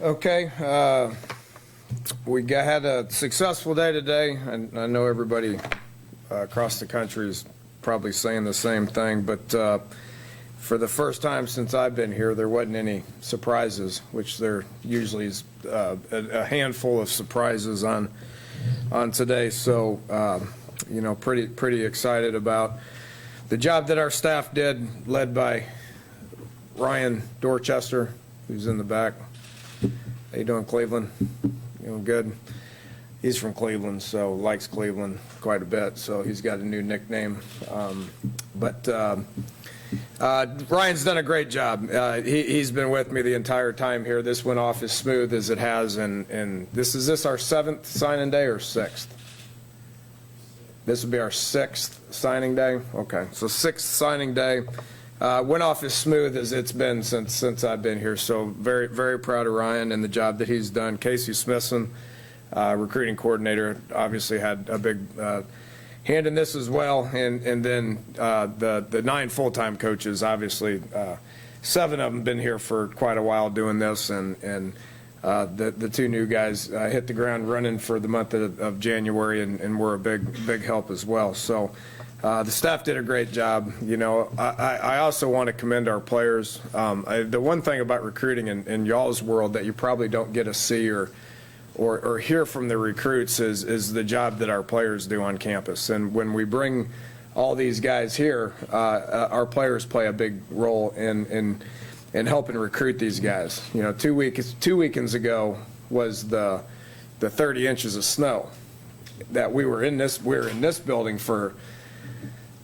Okay, had a successful day today, and I know everybody across the country is probably saying the same thing, but for the first time since I've been here, there wasn't any surprises, which there usually is a handful of surprises on today. So, pretty excited about the job that our staff did, led by Ryan Dorchester, who's in the back. How you doing, Cleveland? You doing good? He's from Cleveland, so likes Cleveland quite a bit, so he's got a new nickname. Ryan's done a great job. He's been with me the entire time here. This went off as smooth as it has, and is this our 7th signing day or 6th? This will be our 6th signing day? Okay, so 6th signing day. Went off as smooth as it's been since I've been here. So very, very proud of Ryan and the job that he's done. Casey Smithson, recruiting coordinator, obviously had a big hand in this as well. And then the 9 full-time coaches, obviously 7 of them been here for quite a while doing this, and the 2 new guys hit the ground running for the month of January and were a big help as well. So. The staff did a great job. I also want to commend our players. The one thing about recruiting in y'all's world that you probably don't get to see or hear from the recruits is the job that our players do on campus. And when we bring all these guys here, our players play a big role in helping recruit these guys. 2 weekends ago was the 30 inches of snow that we were in this building for.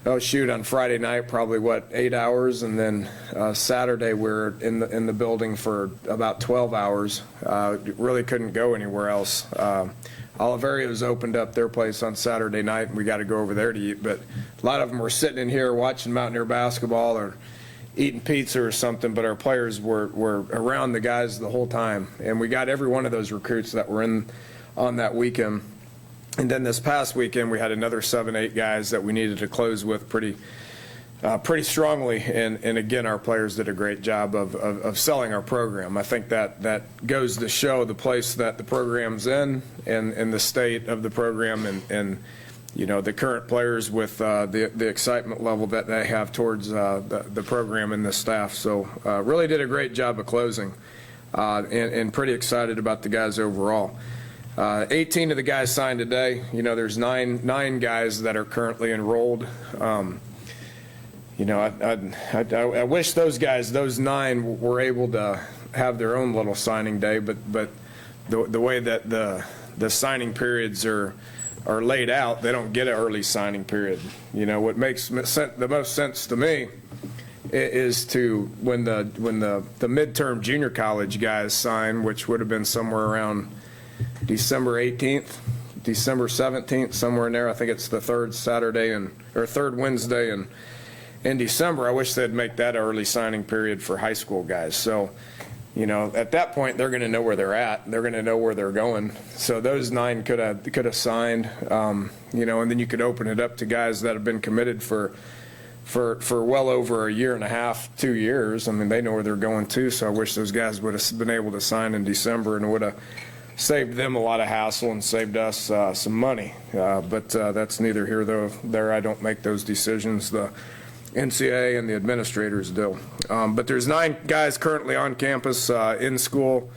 On Friday night, probably 8 hours, and then Saturday we're in the building for about 12 hours. Really couldn't go anywhere else. Oliveria's opened up their place on Saturday night, and we got to go over there to eat. But a lot of them were sitting in here watching Mountaineer basketball or eating pizza or something. But our players were around the guys the whole time, and we got every one of those recruits that were in on that weekend. And then this past weekend, we had another 7-8 guys that we needed to close with pretty strongly. And again, our players did a great job of selling our program. I think that goes to show the place that the program's in and the state of the program and the current players with the excitement level that they have towards the program and the staff. So really did a great job of closing and pretty excited about the guys overall. 18 of the guys signed today. There's nine guys that are currently enrolled. I wish those guys, those 9, were able to have their own little signing day, but the way that the signing periods are laid out, they don't get an early signing period. What makes the most sense to me is to when the midterm junior college guys sign, which would have been somewhere around December 18th, December 17th, somewhere in there. I think it's the third Wednesday in December. I wish they'd make that early signing period for high school guys. So, at that point they're going to know where they're at. They're going to know where they're going. So those 9 could have signed, and then you could open it up to guys that have been committed for well over a year and a half, 2 years. I mean, they know where they're going too. So I wish those guys would have been able to sign in December and would have saved them a lot of hassle and saved us some money. But that's neither here nor there. I don't make those decisions. The NCAA and the administrators do. But there's 9 guys currently on campus in school,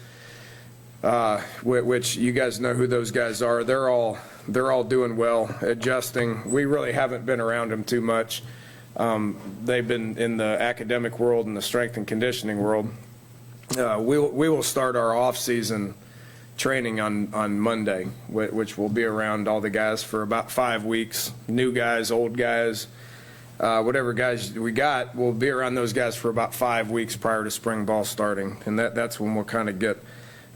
which you guys know who those guys are. They're all doing well, adjusting. We really haven't been around them too much. They've been in the academic world and the strength and conditioning world. We will start our off-season training on Monday, which will be around all the guys for about 5 weeks. New guys, old guys, whatever guys we got, we'll be around those guys for about 5 weeks prior to spring ball starting, and that's when we'll kind of get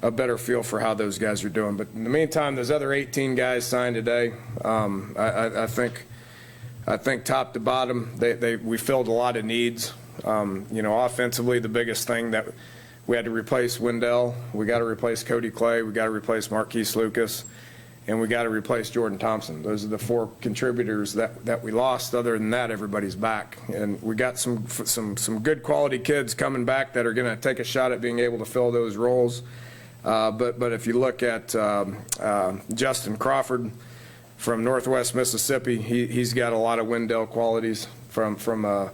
a better feel for how those guys are doing. But in the meantime, those other 18 guys signed today. I think top to bottom, we filled a lot of needs. Offensively, the biggest thing that we had to replace Wendell. We got to replace Cody Clay. We got to replace Marquise Lucas, and we got to replace Jordan Thompson. Those are the 4 contributors that we lost. Other than that, everybody's back, and we got some good quality kids coming back that are going to take a shot at being able to fill those roles. But if you look at Justin Crawford from Northwest Mississippi, he's got a lot of Wendell qualities from a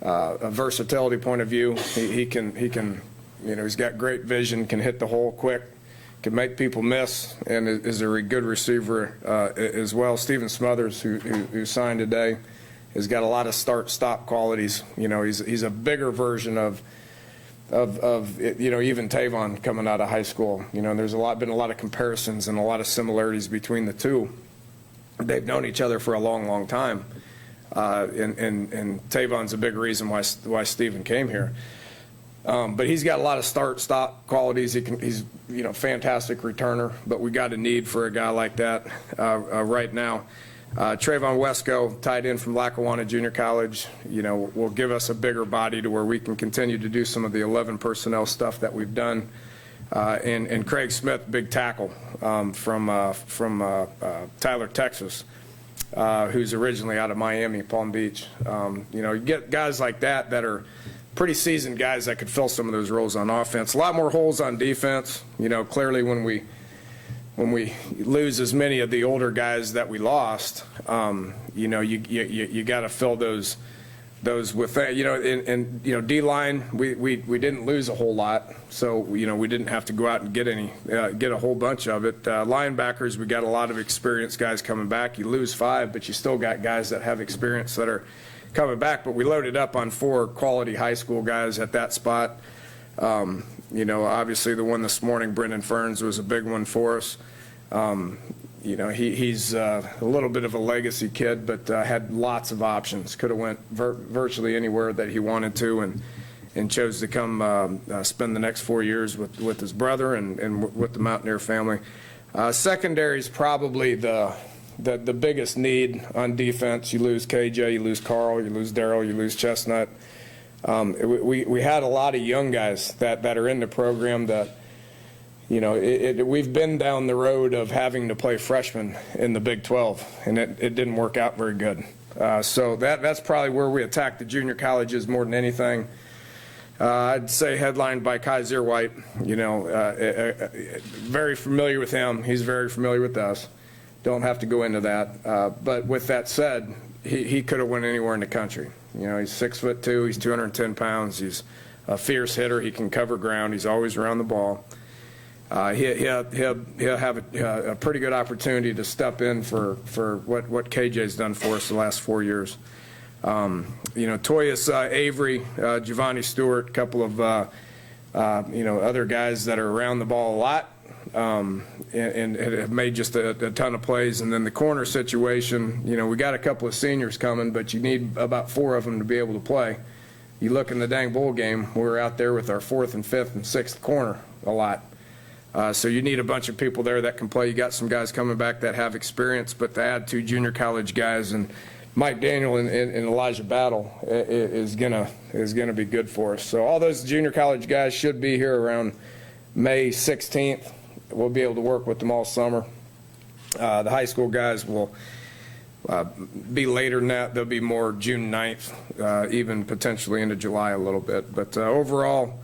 versatility point of view. He can he's got great vision, can hit the hole quick, can make people miss, and is a good receiver as well. Steven Smothers, who signed today, has got a lot of start-stop qualities. He's a bigger version of even Tavon coming out of high school. There's been a lot of comparisons and a lot of similarities between the two. They've known each other for a long, long time, and Tavon's a big reason why Steven came here. But he's got a lot of start-stop qualities. He's fantastic returner, but we got a need for a guy like that right now. Trayvon Wesco, tight end from Lackawanna Junior College, will give us a bigger body to where we can continue to do some of the 11 personnel stuff that we've done. And Craig Smith, big tackle from Tyler, Texas, who's originally out of Miami, Palm Beach. You get guys like that are pretty seasoned guys that could fill some of those roles on offense. A lot more holes on defense. Clearly when we lose as many of the older guys that we lost, you got to fill those with and D-line we didn't lose a whole lot, so we didn't have to go out and get a whole bunch of it. Linebackers, we got a lot of experienced guys coming back. You lose 5, but you still got guys that have experience that are coming back. But we loaded up on 4 quality high school guys at that spot. Obviously the one this morning, Brendan Ferns, was a big one for us. He's a little bit of a legacy kid, but had lots of options. Could have went virtually anywhere that he wanted to, and chose to come spend the next 4 years with his brother and with the Mountaineer family. Secondary is probably the biggest need on defense. You lose KJ, you lose Carl, you lose Darryl, you lose Chestnut. We had a lot of young guys that are in the program that, we've been down the road of having to play freshmen in the Big 12, and it didn't work out very good. So that's probably where we attack the junior colleges more than anything. I'd say headlined by Kaiser White. Very familiar with him. He's very familiar with us. Don't have to go into that. But with that said, he could have went anywhere in the country. He's 6'2", he's 210 pounds, he's a fierce hitter, he can cover ground, he's always around the ball. He'll have a pretty good opportunity to step in for what KJ's done for us the last 4 years. Toyas Avery, Giovanni Stewart, a couple of other guys that are around the ball a lot, and have made just a ton of plays. And then the corner situation, we got a couple of seniors coming, but you need about 4 of them to be able to play. You look in the dang bowl game, we're out there with our 4th and 5th and 6th corner a lot. So you need a bunch of people there that can play. You got some guys coming back that have experience, but to add 2 junior college guys, and Mike Daniel and Elijah Battle is gonna be good for us. So all those junior college guys should be here around May 16th. We'll be able to work with them all summer. The high school guys will be later than that. They'll be more June 9th, even potentially into July a little bit. But overall,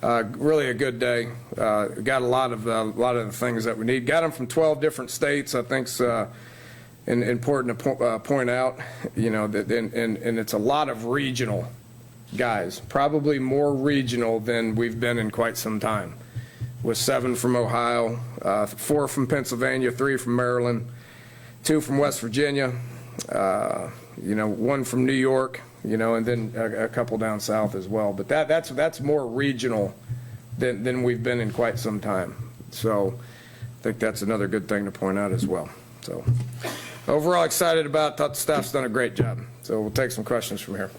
really a good day. Got a lot of the things that we need. Got them from 12 different states. I think's important to point out. That and it's a lot of regional guys. Probably more regional than we've been in quite some time. With 7 from Ohio, 4 from Pennsylvania, 3 from Maryland, 2 from West Virginia, 1 from New York, and then a couple down south as well. But that's more regional than we've been in quite some time. So I think that's another good thing to point out as well. So overall excited about it. Thought the staff's done a great job. So we'll take some questions from here.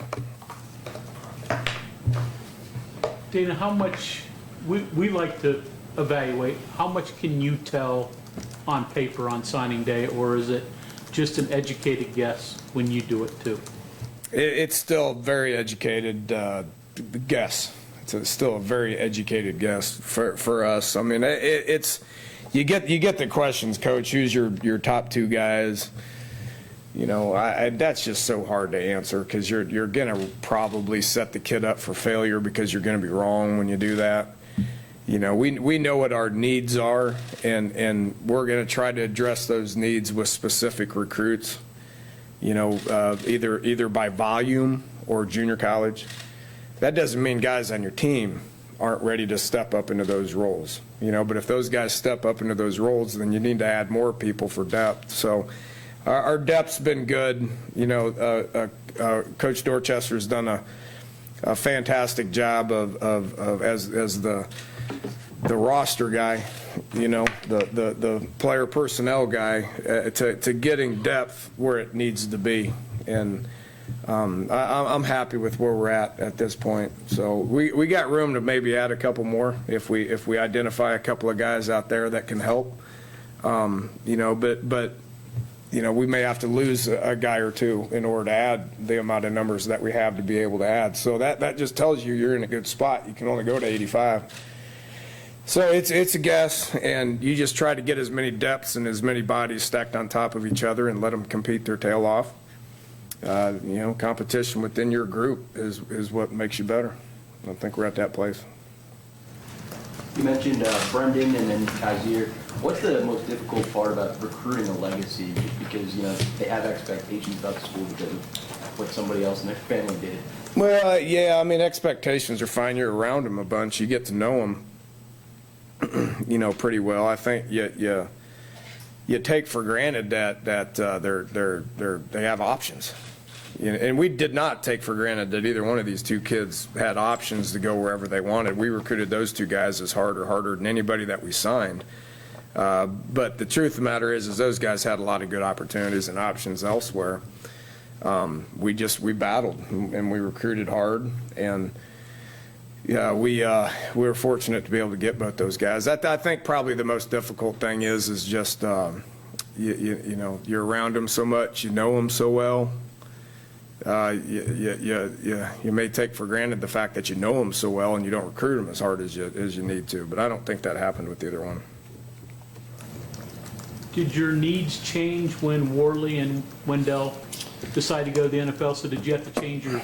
Dana, how much, we like to evaluate, how much can you tell on paper on signing day, or is it just an educated guess when you do it too? It's still a very educated guess. It's still a very educated guess for us. I mean, it's you get the questions, Coach. Who's your top 2 guys? That's just so hard to answer because you're gonna probably set the kid up for failure because you're gonna be wrong when you do that. we know what our needs are, and we're going to try to address those needs with specific recruits, either by volume or junior college. That doesn't mean guys on your team aren't ready to step up into those roles, but if those guys step up into those roles, then you need to add more people for depth. So our depth's been good. Coach Dorchester's done a fantastic job of as the roster guy, the player personnel guy, to getting depth where it needs to be. And I'm happy with where we're at this point. So we got room to maybe add a couple more if we identify a couple of guys out there that can help. But we may have to lose a guy or two in order to add the amount of numbers that we have to be able to add. So that just tells you you're in a good spot. You can only go to 85. So it's a guess, and you just try to get as many depths and as many bodies stacked on top of each other and let them compete their tail off. Competition within your group is what makes you better. I think we're at that place. You mentioned Brendan and then Kaiser. What's the most difficult part about recruiting a legacy? Because they have expectations about the school because of what somebody else in their family did. Well, yeah, expectations are fine. You're around them a bunch. You get to know them, pretty well. I think you take for granted that they have options. And we did not take for granted that either one of these two kids had options to go wherever they wanted. We recruited those two guys as harder than anybody that we signed. But the truth of the matter is those guys had a lot of good opportunities and options elsewhere. We battled and we recruited hard, and we were fortunate to be able to get both those guys. I think probably the most difficult thing is just you're around them so much, you know them so well. You may take for granted the fact that you know them so well and you don't recruit them as hard as you need to. But I don't think that happened with either one. Did your needs change when Worley and Wendell decided to go to the NFL? So did you have to change your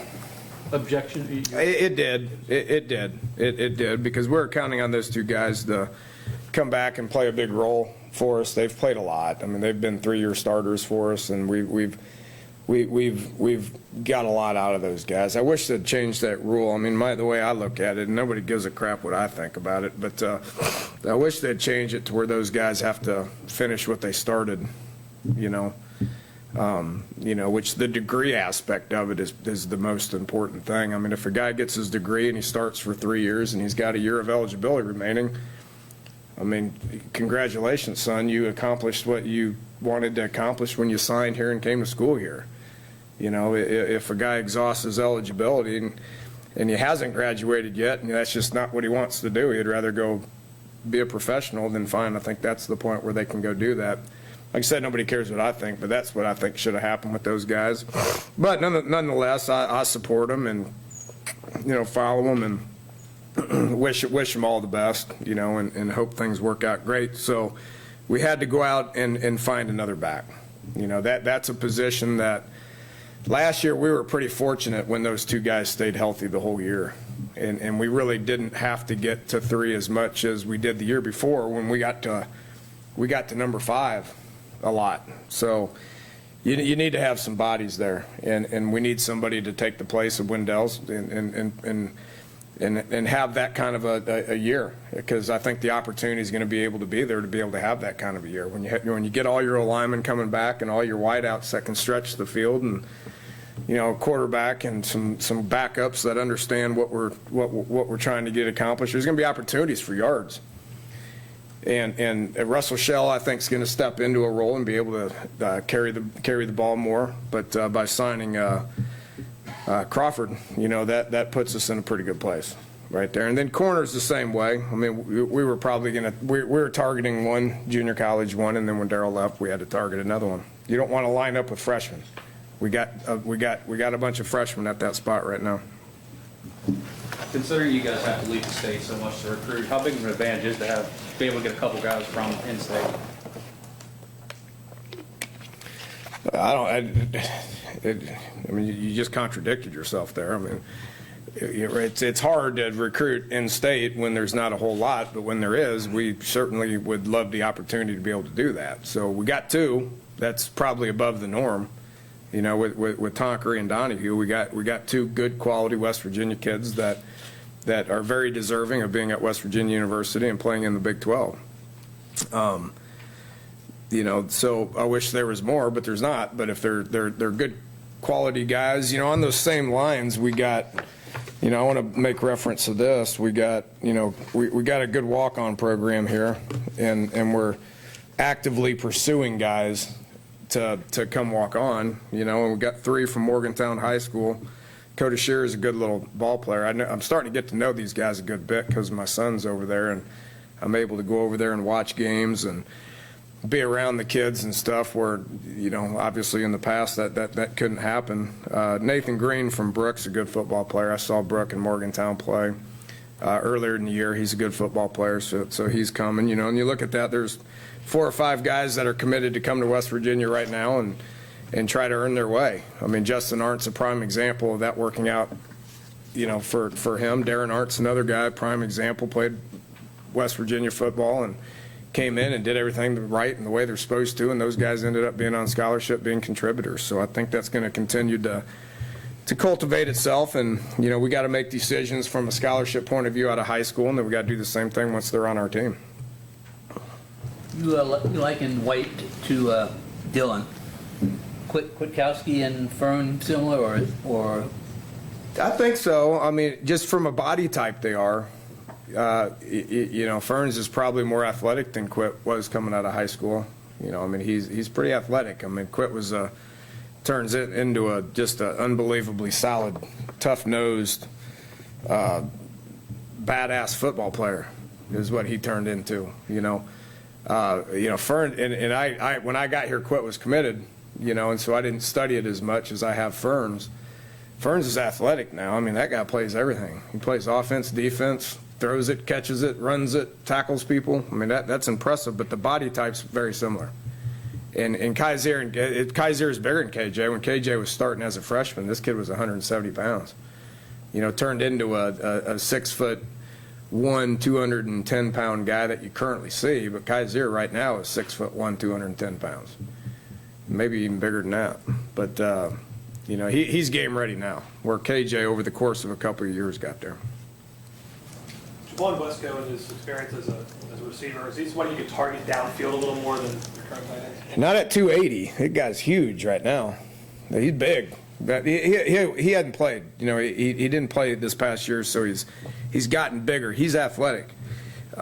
objection? It did. It did, because we're counting on those two guys to come back and play a big role for us. They've played a lot. They've been 3-year starters for us, and we've got a lot out of those guys. I wish they'd changed that rule. The way I look at it, nobody gives a crap what I think about it, but I wish they'd change it to where those guys have to finish what they started, which the degree aspect of it is the most important thing. If a guy gets his degree and he starts for 3 years and he's got a year of eligibility remaining, congratulations, son. You accomplished what you wanted to accomplish when you signed here and came to school here. If a guy exhausts his eligibility and he hasn't graduated yet, and that's just not what he wants to do, he'd rather go be a professional, then fine. I think that's the point where they can go do that. Like I said, nobody cares what I think, but that's what I think should have happened with those guys. But nonetheless, I support them and, follow them and wish them all the best, and hope things work out great. So we had to go out and find another back. That's a position that last year we were pretty fortunate when those two guys stayed healthy the whole year. And we really didn't have to get to 3 as much as we did the year before when we got to number 5 a lot. So you need to have some bodies there, and we need somebody to take the place of Wendell's and have that kind of a year, because I think the opportunity is going to be able to be there to be able to have that kind of a year. When you get all your linemen coming back and all your wideouts that can stretch the field, and quarterback and some backups that understand what we're trying to get accomplished, there's going to be opportunities for yards. And Russell Shell, I think, is going to step into a role and be able to carry the ball more. But by signing Crawford, that puts us in a pretty good place right there. And then corners the same way. We were probably we were targeting one junior college one, and then when Darryl left, we had to target another one. You don't want to line up with freshmen. We got a bunch of freshmen at that spot right now. Considering you guys have to leave the state so much to recruit, how big of an advantage is to be able to get a couple guys from in-state? You just contradicted yourself there. it's hard to recruit in-state when there's not a whole lot, but when there is, we certainly would love the opportunity to be able to do that. So we got 2. That's probably above the norm. You know, with Tonkery and Donahue, we got 2 good quality West Virginia kids that are very deserving of being at West Virginia University and playing in the Big 12. You know, so I wish there was more, but there's not. But if they're good quality guys, you know, on those same lines, we got, you know, I want to make reference to this. We got, you know, we got a good walk-on program here, and we're actively pursuing guys to come walk on, you know, and we got 3 from Morgantown High School. Cody Shear is a good little ball player. I'm starting to get to know these guys a good bit because my son's over there, and I'm able to go over there and watch games and be around the kids and stuff where, you know, obviously in the past that couldn't happen. Nathan Green from Brooks, a good football player. I saw Brooke in Morgantown play earlier in the year. He's a good football player, so he's coming, you know, and you look at that, there's 4 or 5 guys that are committed to come to West Virginia right now and try to earn their way. I mean, Justin Arndt's a prime example of that working out, you know, for him. Darren Arndt's another guy, prime example, played West Virginia football and came in and did everything right and the way they're supposed to, and those guys ended up being on scholarship, being contributors. So I think that's going to continue to cultivate itself, and, you know, we got to make decisions from a scholarship point of view out of high school, and then we got to do the same thing once they're on our team. You liken White to Dylan. Kwiatkowski and Fern similar, or? I think so. I mean, just from a body type, they are. You know, Ferns is probably more athletic than Quit was coming out of high school. You know, I mean, he's pretty athletic. I mean, Quit was turns it into just an unbelievably solid, tough-nosed, badass football player is what he turned into. You know, Fern and I when I got here, Quit was committed. You know, and so I didn't study it as much as I have Ferns. Ferns is athletic now. I mean, that guy plays everything. He plays offense, defense, throws it, catches it, runs it, tackles people. I mean, that's impressive, but the body type's very similar. And Kaiser is bigger than KJ. When KJ was starting as a freshman, this kid was 170 pounds. You know, turned into a 6'1", 210-pound guy that you currently see, but Kaiser right now is 6'1", 210 pounds. Maybe even bigger than that. But, you know, he's game ready now, where KJ over the course of a couple of years got there. Javon Wesco and his experience as a receiver, is he somebody you could target downfield a little more than your current tight end? Not at 280. That guy's huge right now. He's big. But he hadn't played. You know, he didn't play this past year, so he's gotten bigger. He's athletic.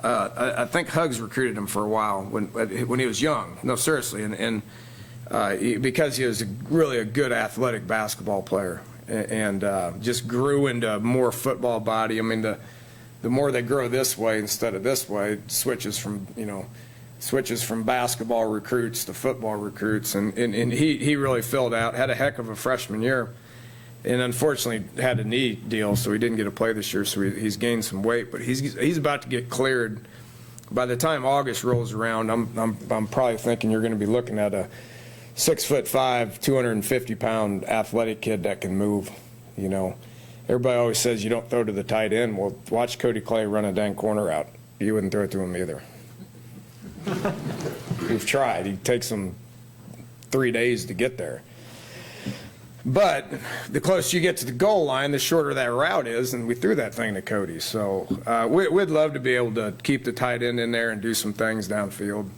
I think Hugs recruited him for a while when he was young. No, seriously, and because he was really a good athletic basketball player, and just grew into more football body. I mean, the more they grow this way instead of this way, it switches from basketball recruits to football recruits, and he really filled out, had a heck of a freshman year, and unfortunately had a knee deal, so he didn't get to play this year, so he's gained some weight, but he's about to get cleared. By the time August rolls around, I'm probably thinking you're going to be looking at a 6'5", 250-pound athletic kid that can move. You know, everybody always says you don't throw to the tight end. Well, watch Cody Clay run a dang corner out. You wouldn't throw it to him either. We've tried. He takes him 3 days to get there. But the closer you get to the goal line, the shorter that route is, and we threw that thing to Cody. So we'd love to be able to keep the tight end in there and do some things downfield.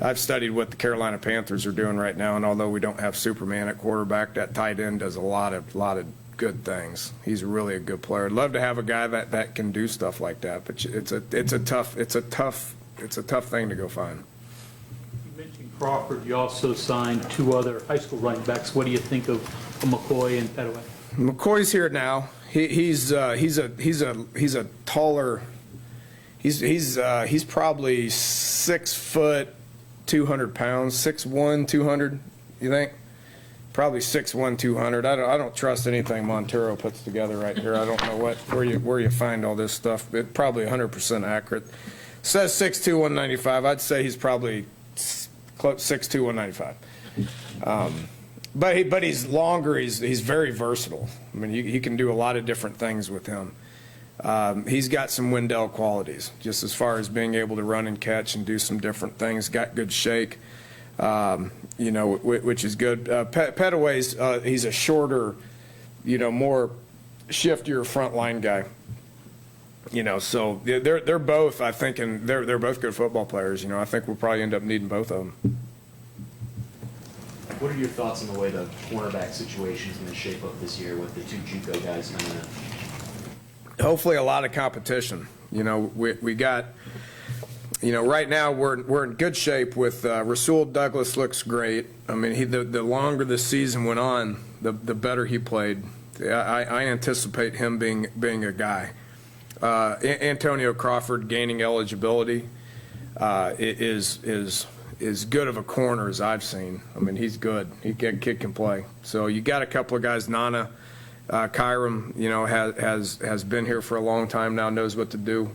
I've studied what the Carolina Panthers are doing right now, and although we don't have Superman at quarterback, that tight end does a lot of good things. He's really a good player. I'd love to have a guy that can do stuff like that, but it's a tough thing to go find. You mentioned Crawford. You also signed 2 other high school running backs. What do you think of McCoy and Petaway? McCoy's here now. He's a taller. He's probably 6 foot, 200 pounds, 6'1", 200. You think? Probably 6'1", 200. I don't trust anything Montero puts together right here. I don't know where you find all this stuff. It's probably 100% accurate. Says 6'2", 195. I'd say he's probably 6'2", 195. But he's longer. He's very versatile. I mean, you can do a lot of different things with him. He's got some Wendell qualities, just as far as being able to run and catch and do some different things. Got good shake, which is good. Petaway's he's a shorter, more shiftier front line guy. So they're both, I think, and they're both good football players. I think we'll probably end up needing both of them. What are your thoughts on the way the cornerback situation is going to shape up this year with the two JUCO guys coming in? Hopefully a lot of competition. We got, right now we're in good shape with Rasul Douglas looks great. I mean, the longer the season went on, the better he played. I anticipate him being a guy. Antonio Crawford gaining eligibility is good of a corner as I've seen. I mean, he's good. Kid can play. So you got a couple of guys. Nana Kyram, has been here for a long time now, knows what to do,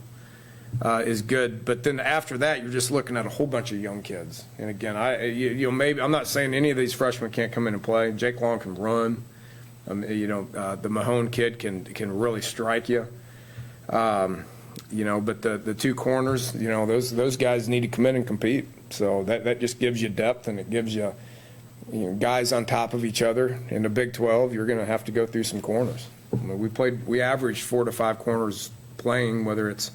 is good. But then after that, you're just looking at a whole bunch of young kids. And again, maybe I'm not saying any of these freshmen can't come in and play. Jake Long can run. The Mahone kid can really strike you. But the two corners, those guys need to come in and compete. So that just gives you depth, and it gives you, guys on top of each other. In the Big 12, you're going to have to go through some corners. I mean, we averaged 4 to 5 corners playing, whether it's,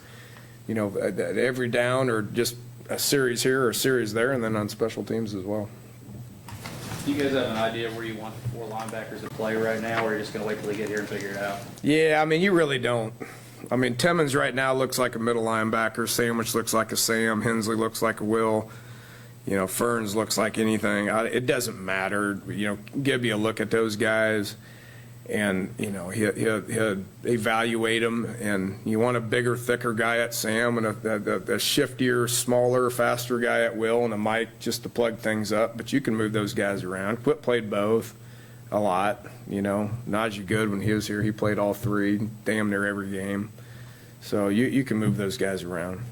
every down or just a series here or a series there, and then on special teams as well. Do you guys have an idea where you want the 4 linebackers to play right now, or are you just going to wait till they get here and figure it out? Yeah, I mean, you really don't. I mean, Timmons right now looks like a middle linebacker. Sandwich looks like a Sam. Hensley looks like a Will. Ferns looks like anything. It doesn't matter. Give you a look at those guys, and he'll evaluate them. And you want a bigger, thicker guy at Sam, and a shiftier, smaller, faster guy at Will, and a Mike just to plug things up. But you can move those guys around. Quip played both a lot. Najee Good, when he was here, he played all 3, damn near every game. So you can move those guys around.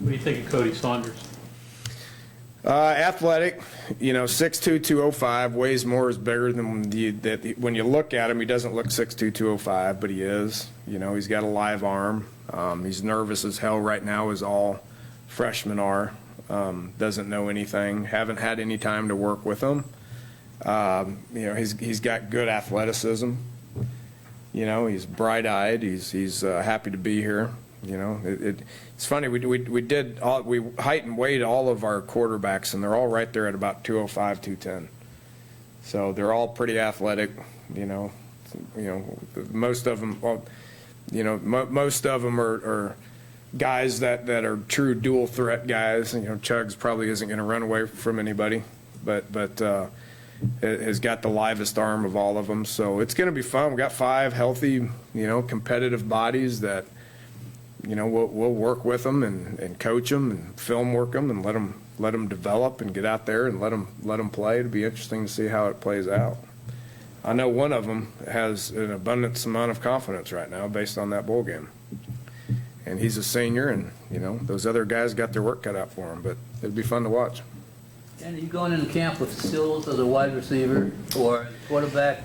What do you think of Cody Saunders? Athletic, 6'2", 205, weighs more, is bigger than when you look at him, he doesn't look 6'2", 205, but he is. He's got a live arm. He's nervous as hell right now, as all freshmen are. Doesn't know anything. Haven't had any time to work with him. He's got good athleticism. He's bright-eyed. He's happy to be here. It's funny. We height and weight all of our quarterbacks, and they're all right there at about 205, 210. So they're all pretty athletic. Most of them. Well, most of them are guys that are true dual threat guys. Chugs probably isn't going to run away from anybody, but has got the livest arm of all of them. So it's going to be fun. We've got 5 healthy, competitive bodies that, we'll work with them and coach them and film work them and let them develop and get out there and let them play. It'll be interesting to see how it plays out. I know one of them has an abundance amount of confidence right now based on that bowl game. And he's a senior, and, those other guys got their work cut out for them, but it'd be fun to watch. And are you going into camp with Sills as a wide receiver or quarterback?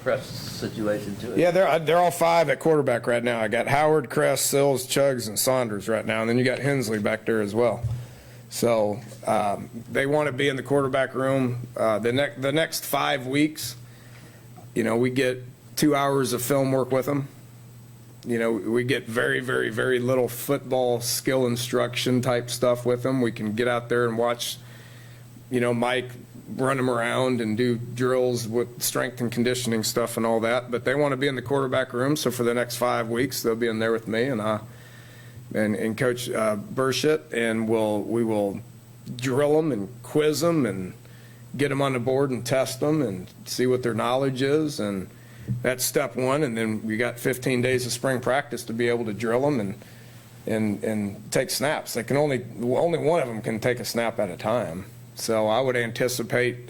Press situation to it. Yeah, they're all 5 at quarterback right now. I got Howard, Kress, Sills, Chugs, and Saunders right now, and then you got Hensley back there as well. So they want to be in the quarterback room. The next 5 weeks, we get 2 hours of film work with them. We get very, very, very little football skill instruction type stuff with them. We can get out there and watch Mike run them around and do drills with strength and conditioning stuff and all that. But they want to be in the quarterback room, so for the next 5 weeks, they'll be in there with me and Coach Burchett, and we will drill them and quiz them and get them on the board and test them and see what their knowledge is. And that's step 1. And then we got 15 days of spring practice to be able to drill them and take snaps. Only one of them can take a snap at a time. So I would anticipate,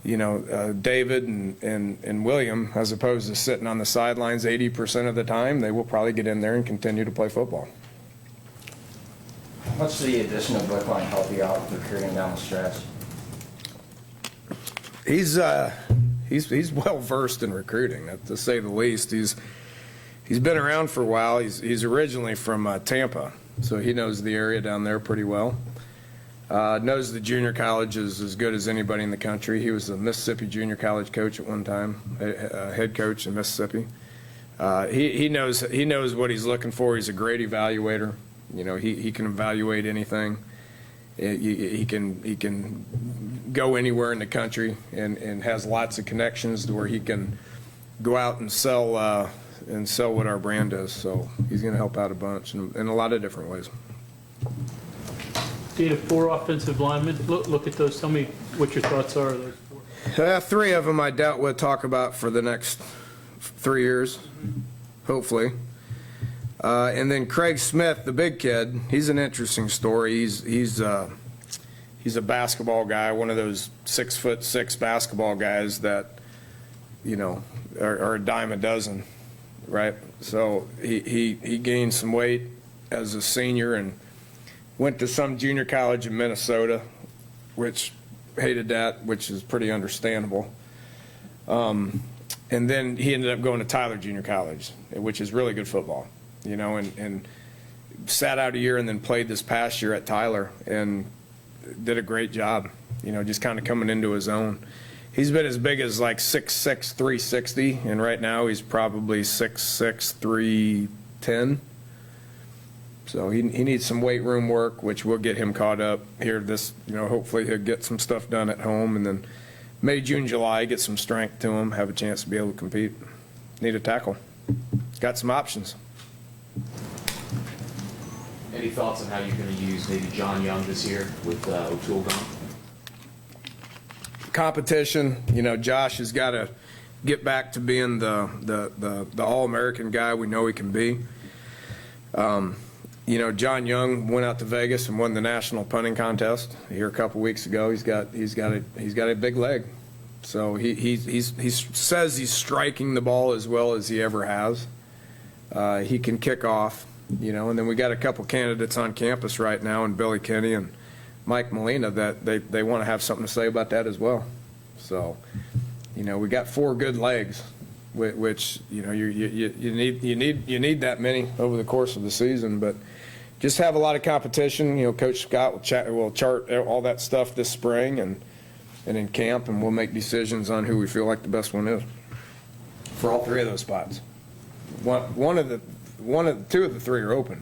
David and William, as opposed to sitting on the sidelines 80% of the time, they will probably get in there and continue to play football. How much did the addition of Brookline help you out with recruiting down the stretch? He's well versed in recruiting, to say the least. He's been around for a while. He's originally from Tampa, so he knows the area down there pretty well. Knows the junior colleges as good as anybody in the country. He was a Mississippi junior college coach at one time, head coach in Mississippi. He knows what he's looking for. He's a great evaluator. You know, he can evaluate anything. He can go anywhere in the country and has lots of connections to where he can go out and sell what our brand is. So he's going to help out a bunch in a lot of different ways. Dana, 4 offensive linemen. Look at those. Tell me what your thoughts are of those 4. 3 of them I doubt we'll talk about for the next 3 years, hopefully. And then Craig Smith, the big kid, he's an interesting story. He's a basketball guy, one of those 6'6" basketball guys that, you know, are a dime a dozen, right? So he gained some weight as a senior and went to some junior college in Minnesota, which hated that, which is pretty understandable. And then he ended up going to Tyler Junior College, which is really good football, you know, and sat out a year and then played this past year at Tyler and did a great job, you know, just kind of coming into his own. He's been as big as like 6'6", 360, and right now he's probably 6'6", 310. So he needs some weight room work, which will get him caught up here. Hopefully he'll get some stuff done at home, and then May, June, July, get some strength to him, have a chance to be able to compete. Need a tackle. Got some options. Any thoughts on how you're going to use maybe John Young this year with O'Toole gone? Competition, you know, Josh has got to get back to being the All-American guy we know he can be. You know, John Young went out to Vegas and won the national punting contest here a couple weeks ago. He's got a big leg, so he says he's striking the ball as well as he ever has. He can kick off, you know, and then we got a couple candidates on campus right now, and Billy Kenny and Mike Molina, that they want to have something to say about that as well. So, you know, we got 4 good legs, which, you know, you need that many over the course of the season, but just have a lot of competition. You know, Coach Scott will chart all that stuff this spring and in camp, and we'll make decisions on who we feel like the best one is for all 3 of those spots. Two of the 3 are open.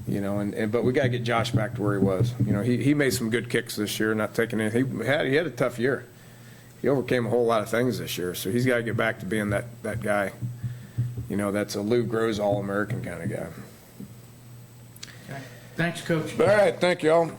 You know, but we got to get Josh back to where he was. You know, he made some good kicks this year, not taking anything. He had a tough year. He overcame a whole lot of things this year, so he's got to get back to being that guy. You know, that's a Lou Gross All-American kind of guy. Okay. Thanks, Coach. All right, thank you all.